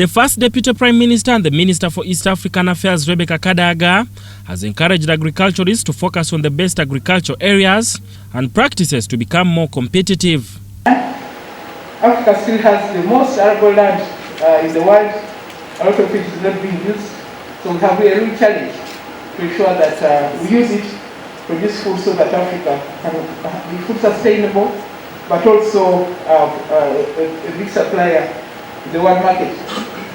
The first Deputy Prime Minister and the Minister for East African Affairs, Rebecca Kadaga, has encouraged agriculturists to focus on the best agricultural areas and practices to become more competitive. Africa still has the most arable land in the world. A lot of it is not being used. So we have a real challenge to ensure that we use it to produce food so that Africa can be food sustainable, but also a big supplier in the world market.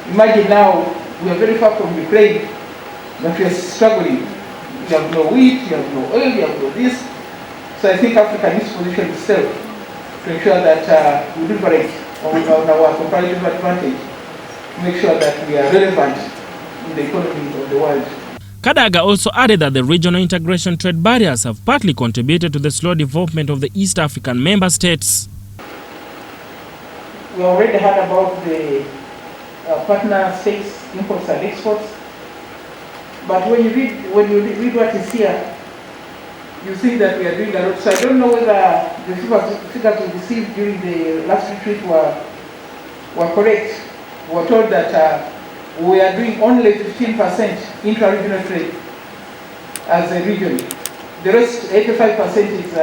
Imagine now we are very far from Ukraine, but we are struggling. You have no wheat, you have no oil, you have no this. So I think Africa needs to position itself to ensure that we liberate on our comparative advantage, to make sure that we are relevant in the economy of the world. Kadaga also added that the regional integration trade barriers have partly contributed to the slow development of the East African member states. We already heard about the partner states imports and exports, but when you read what is here, you see that we are doing a lot. So I don't know whether the figures we received during the last retreat were correct. We were told that we are doing only 15% intra-regional trade as a region. The rest, 85%, is with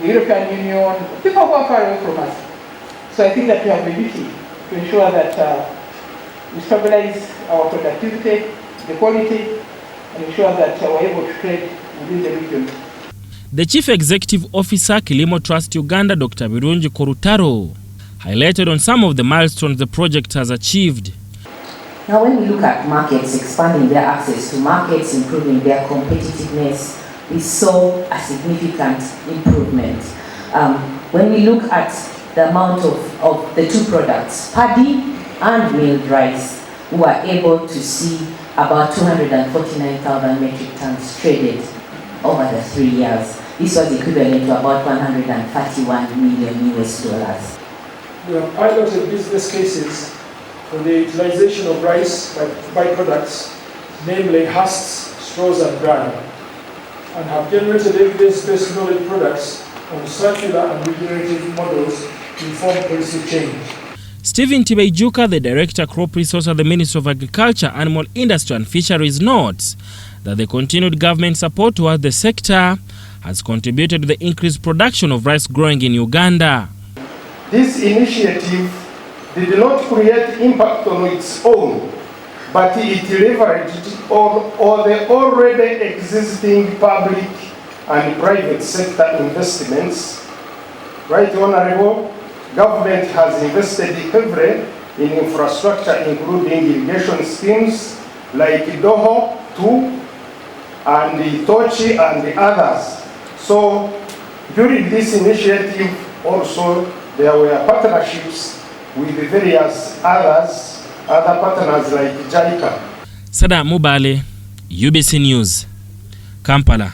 the European Union, people who are far away from us. So I think that we have a duty to ensure that we stabilize our productivity, the quality, and ensure that we're able to trade within the region. The Chief Executive Officer, Kilimo Trust Uganda, Dr. Birungi Korutaro, highlighted on some of the milestones the project has achieved. Now, when we look at markets, expanding their access to markets, improving their competitiveness, we saw a significant improvement. When we look at the amount of the two products, paddy and milled rice, we were able to see about 249,000 metric tons traded over the 3 years. This was equivalent to about $131 million US. We have piloted business cases for the utilization of rice by byproducts, namely husks, straws and bran, and have generated evidence-based knowledge products on circular and regenerative models to inform policy change. Stephen Tibaijuka, the Director Crop Resource at the Ministry of Agriculture, Animal Industry and Fisheries, notes that the continued government support towards the sector has contributed to the increased production of rice growing in Uganda. This initiative did not create impact on its own, but it leveraged all the already existing public and private sector investments. Right, Honorable? Government has invested heavily in infrastructure, including irrigation schemes like Doho, Tu, and Tochi, and the others. So during this initiative also there were partnerships with various other partners like JICA. Sada Mubale, UBC News, Kampala.